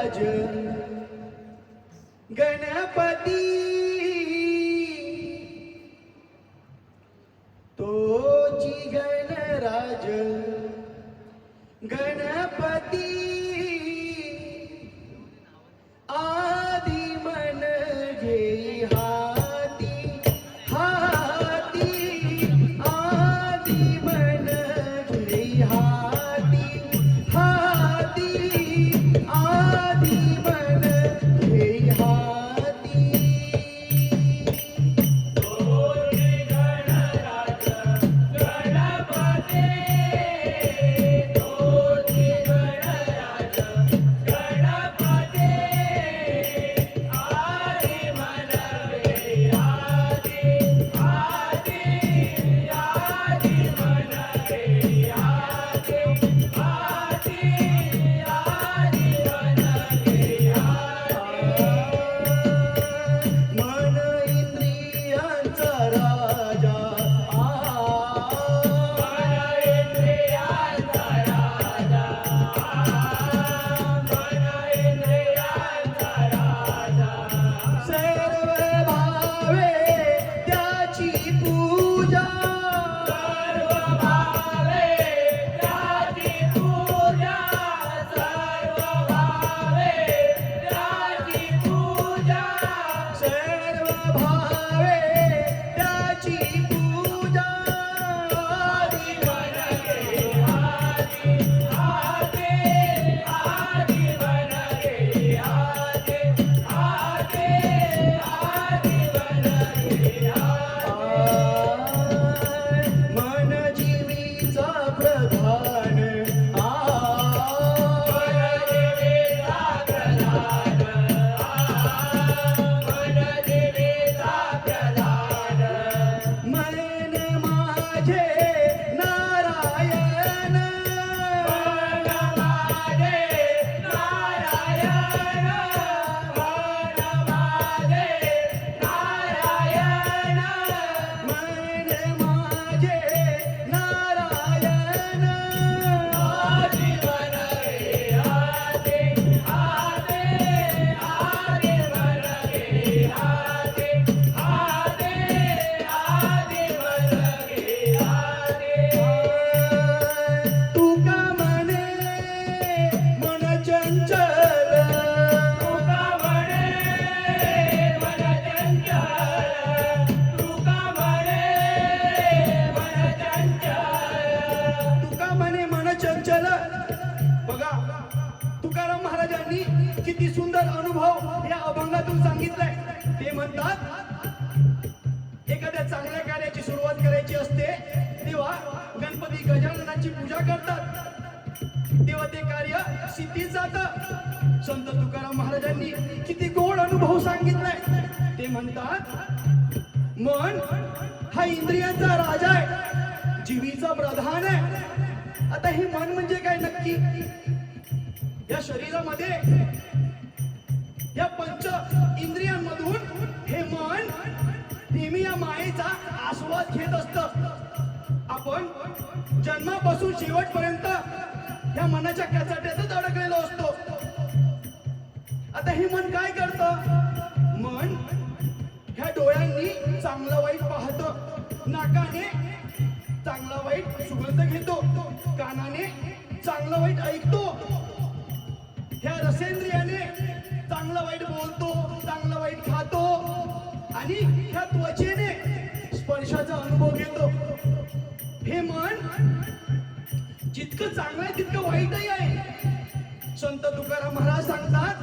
राज गणपती तोची गणराज गणपती आदि मन घेई हाती हाती आदि मन घेई हाती हाती आदि मन घेई हाती मन इंद्रियांचा राजा सर्व भावे त्याची पूजा सर्व भावे त्याची पूजा आदि मन घेई मन जीवीचा प्रधान मन माझे नारायण मन माझे नारायण तुका म्हणे मन चंचल तुका म्हणे मन चंचल. बघा तुकाराम महाराजांनी किती सुंदर अनुभव या अभंगातून सांगितलाय. ते म्हणतात एखाद्या चांगल्या कार्याची सुरुवात करायची असते तेव्हा गणपती गजाननाची पूजा करतात, तेव्हा ते कार्य सिद्धीत जातं. संत तुकाराम महाराजांनी किती गोड अनुभव सांगितलाय. ते म्हणतात मन हा इंद्रियांचा राजा आहे, जीवीचा प्रधान आहे. आता हे मन म्हणजे काय नक्की? या शरीरामध्ये या पंच इंद्रियांमधून हे मन नेहमी या मायेचा आस्वाद घेत असतं. आपण जन्मापासून शेवटपर्यंत या मनाच्या कचाट्यातच अडकलेलो असतो. आता हे मन काय करतं? मन ह्या डोळ्यांनी चांगलं वाईट पाहतं, नाकाने चांगला वाईट सुगंध घेतो, कानाने चांगलं वाईट ऐकतो, ह्या रसेंद्रियाने चांगलं वाईट बोलतो, चांगलं वाईट खातो, आणि ह्या त्वचेने स्पर्शाचा अनुभव घेतो. हे मन जितकं चांगलं आहे तितकं वाईटही आहे. संत तुकाराम महाराज सांगतात,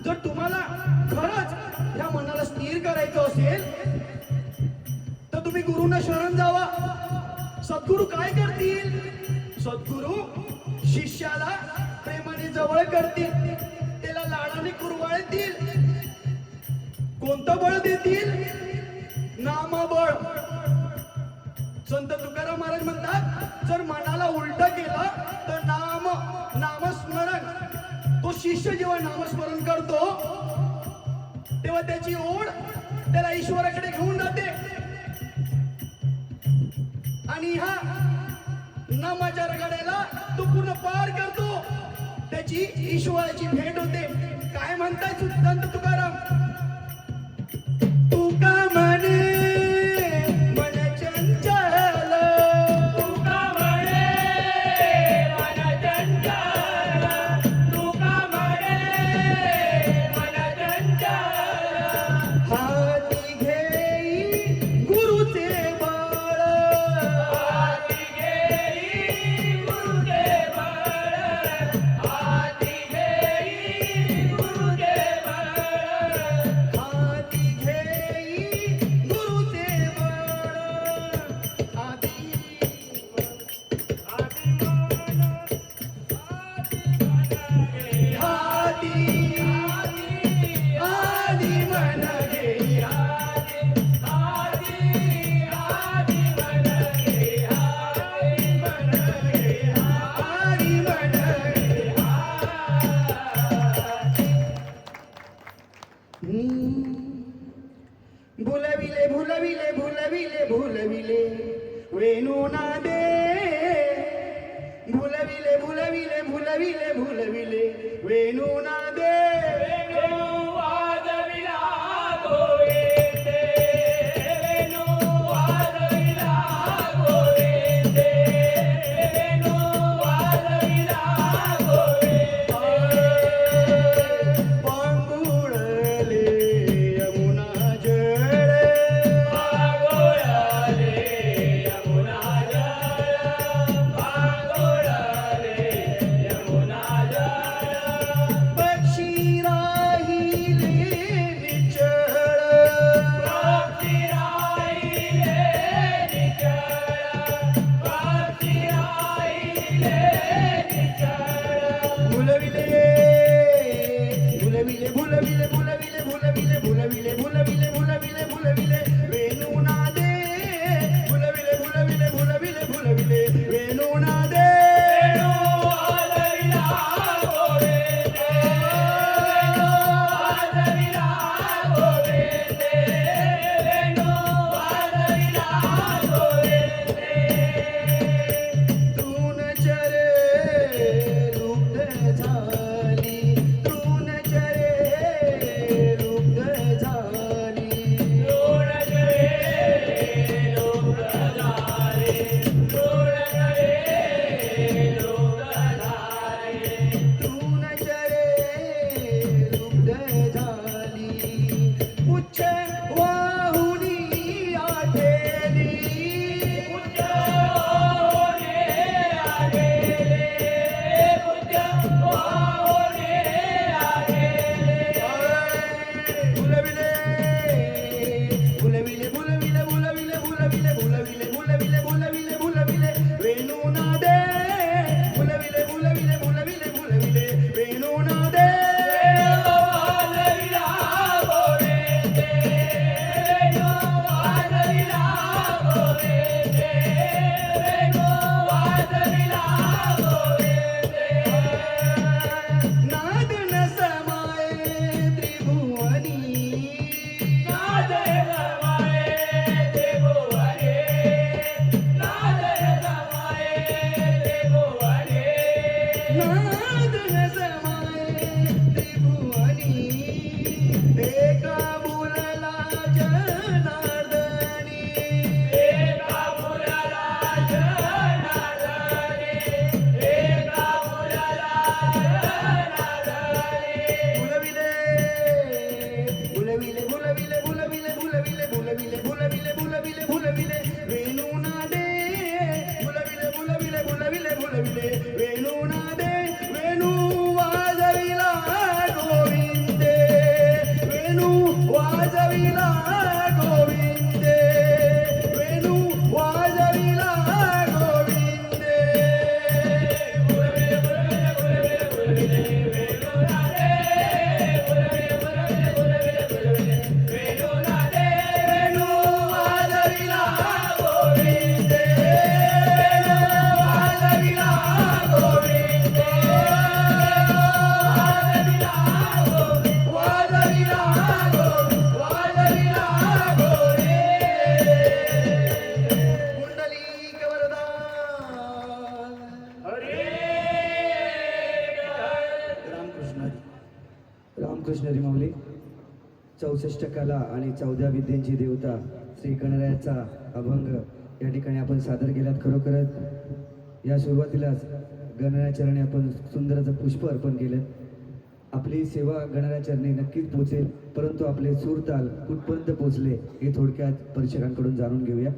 जर तुम्हाला खरंच ह्या मनाला स्थिर करायचं असेल तर तुम्ही गुरुंना शरण जावा. सद्गुरू काय करतील? सद्गुरू शिष्याला प्रेमाने जवळ करतील, त्याला लाडाने कुरवाळतील. कोणतं बळ देतील? नामबळ. संत तुकाराम महाराज म्हणतात, जर मनाला उलट केलं तर नामस्मरण. तो शिष्य जेव्हा नामस्मरण करतो तेव्हा त्याची ओढ त्याला ईश्वराकडे घेऊन जाते. आणि ह्या नामाच्या रगाड्याला तो पूर्ण पार करतो. त्याची ईश्वराची भेट होते. काय म्हणताय संत तुकाराम? तुका म्हणे मन चंचल, तुका म्हणे मन चंचल, तुका म्हणे मन चंचल. हाती घेई गुरुचे बाळ, हाती घेई गुरुचे बळ, हाती घेई गुरुचे बळ. हाती घेई गुरुचे बाळ. आधी हाती आधी मन घेई, आधी मन घेई. भुलविले भुलविले भुलविले भुलविले वेणुनादे, भुलविले भुलविले भुलविले भुलविले वेणुनादे. वेणू वाजविला गोविंदे, वेणू वाजविला गोविंदे, वेणू वाजविला गोविंदे. पांगुळले यमुना जळ, पांगोळले यमुना जळ, पांगोळले यमुना जळ. पक्षी राहिले निचळ, पक्षी राहिले निचळ, पक्षी राहिले निचळ. भुलविले भुलविले भुलविले भुलविले भुलविले भुलविले भुलविले भुलविले भुलविले वेणुनादे, भुलविले भुलविले भुलविले भुलविले वेणुनादे. वेणू वाजविला गोविंदे, वेणू वाजविला गोविंदे, वेणू वाजविला गोविंदे. तृण चरे लुब्ध झाली, तृण चरे लुब्ध झाली. लोण करे लोक झाले, लोण करे लोक झाले. तृण चरे लुब्ध झाली. उच्च वाहुनी आठेली, उच्च होणे आलेले, उच्च होणे आलेले. भुलविले भुलविले भुलविले भुलविले भुलविले भुलविले भुलविले भुलविले भुलविले वेणुनादे, भुलविले भुलविले भुलविले भुलविले वेणुनादे. वेणू वाजविला गोविंदे, वेणू वाजविला गोविंदे, वेणू वाजविला गोविंदे. नाद न समाये त्रिभुवनी, नादय समाये त्रिभुवने, नादय समाये त्रिभुवने. नाद न समाये त्रिभुवनी. एका बोलला जनार्दनी, एका फुलाला जनार्दनी, एका फुलाला जनार्दनी. भुलविले भुलविले भुलविले भुलविले भुलविले भुलविले भुलविले भुलविले भुलविले वेणुनादे, भुलविले भुलविले भुलविले भुलविले वेणुनादे. वेणू वाजविला गोविंदे, वेणू वाजविला गोविंदे, वेणू वाजविला गोविंदे. वेणू वाजविला गोविंदे, वेणू वाजविला रामकृष्ण रिमावले 64 कला आणि 14 विद्यांची देवता श्री गणरायाचा अभंग या ठिकाणी आपण सादर केलात. खरोखरच या सुरुवातीलाच गणरायाचरणी आपण सुंदर असं पुष्प अर्पण केलं. आपली सेवा गणरायाचरणी नक्कीच पोचेल, परंतु आपले सूर ताल कुठपर्यंत पोचले हे थोडक्यात परीक्षकांकडून जाणून घेऊया.